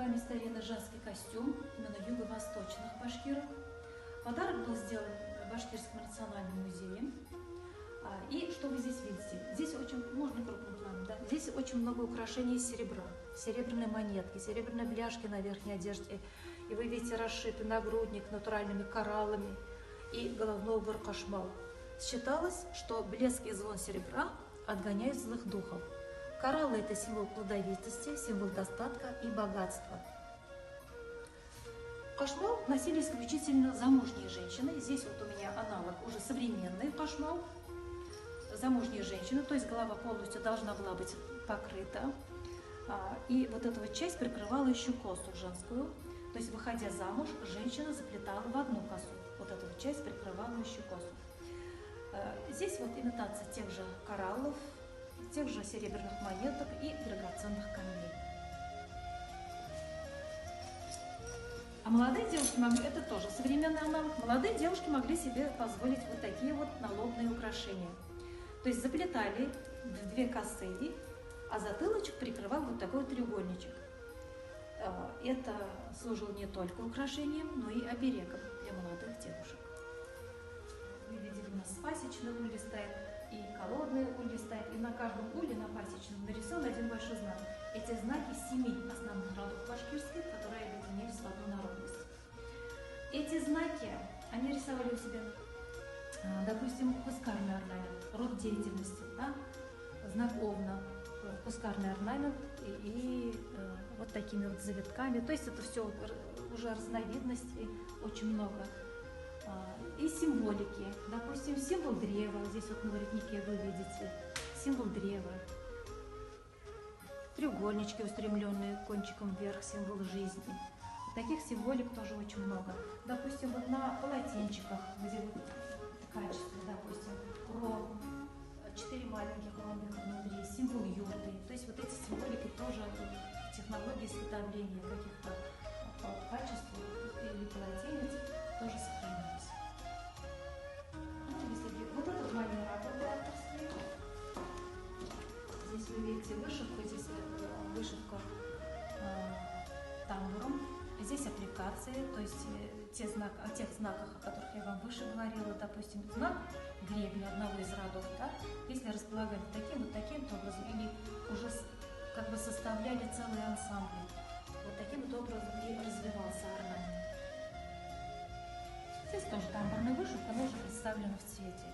вами старинный женский костюм, именно юго-восточных башкиров. Подарок был сделан Башкирским национальным музеем. И что вы здесь видите? Здесь очень, можно крупным планом, да? Здесь очень много украшений из серебра. Серебряные монетки, серебряные бляшки на верхней одежде. И вы видите расшитый нагрудник натуральными кораллами и головной убор кашмал. Считалось, что блеск и звон серебра отгоняют злых духов. Кораллы – это символ плодовитости, символ достатка и богатства. Кашмал носили исключительно замужние женщины. Здесь вот у меня аналог уже современный кашмал. Замужние женщины, то есть голова полностью должна была быть покрыта. И вот эта вот часть прикрывала еще косу женскую. То есть, выходя замуж, женщина заплетала в одну косу. Вот эту вот часть прикрывала еще косу. Здесь вот имитация тех же кораллов, тех же серебряных монеток и драгоценных камней. А молодые девушки могли, это тоже современный аналог, молодые девушки могли себе позволить вот такие вот налобные украшения. То есть заплетали в две косы, а затылочек прикрывал вот такой вот треугольничек. Это служило не только украшением, но и оберегом для молодых девушек. Вы видели, у нас пасечный улья стоит, и колодные улья стоит, и на каждом улье, на пасечном, нарисован один большой знак. Эти знаки 7 основных родов башкирских, которые объединились в одну народность. Эти знаки, они рисовали у себя, допустим, хускарный орнамент, род деятельности, да? Знак Овна, хускарный орнамент и вот такими вот завитками. То есть это все уже разновидностей, очень много. И символики. Допустим, символ древа. Здесь вот на воротнике вы видите символ древа. Треугольнички, устремленные кончиком вверх, символ жизни. Таких символик тоже очень много. Допустим, вот на полотенчиках, где вот качество, допустим, ром, 4 маленьких ромбика внутри, символ юрты. То есть вот эти символики тоже технологии изготовления каких-то качеств или полотенец тоже сохранились. Вот это моя работа авторская. Здесь вы видите вышивку, здесь вышивка тамбуром. Здесь аппликации, то есть о тех знаках, о которых я вам выше говорила, допустим, знак гребня одного из родов, да, если располагали таким-то образом, или уже как бы составляли целый ансамбль, вот таким вот образом и развивался орнамент. Здесь тоже тамбурная вышивка, но уже представлена в цвете.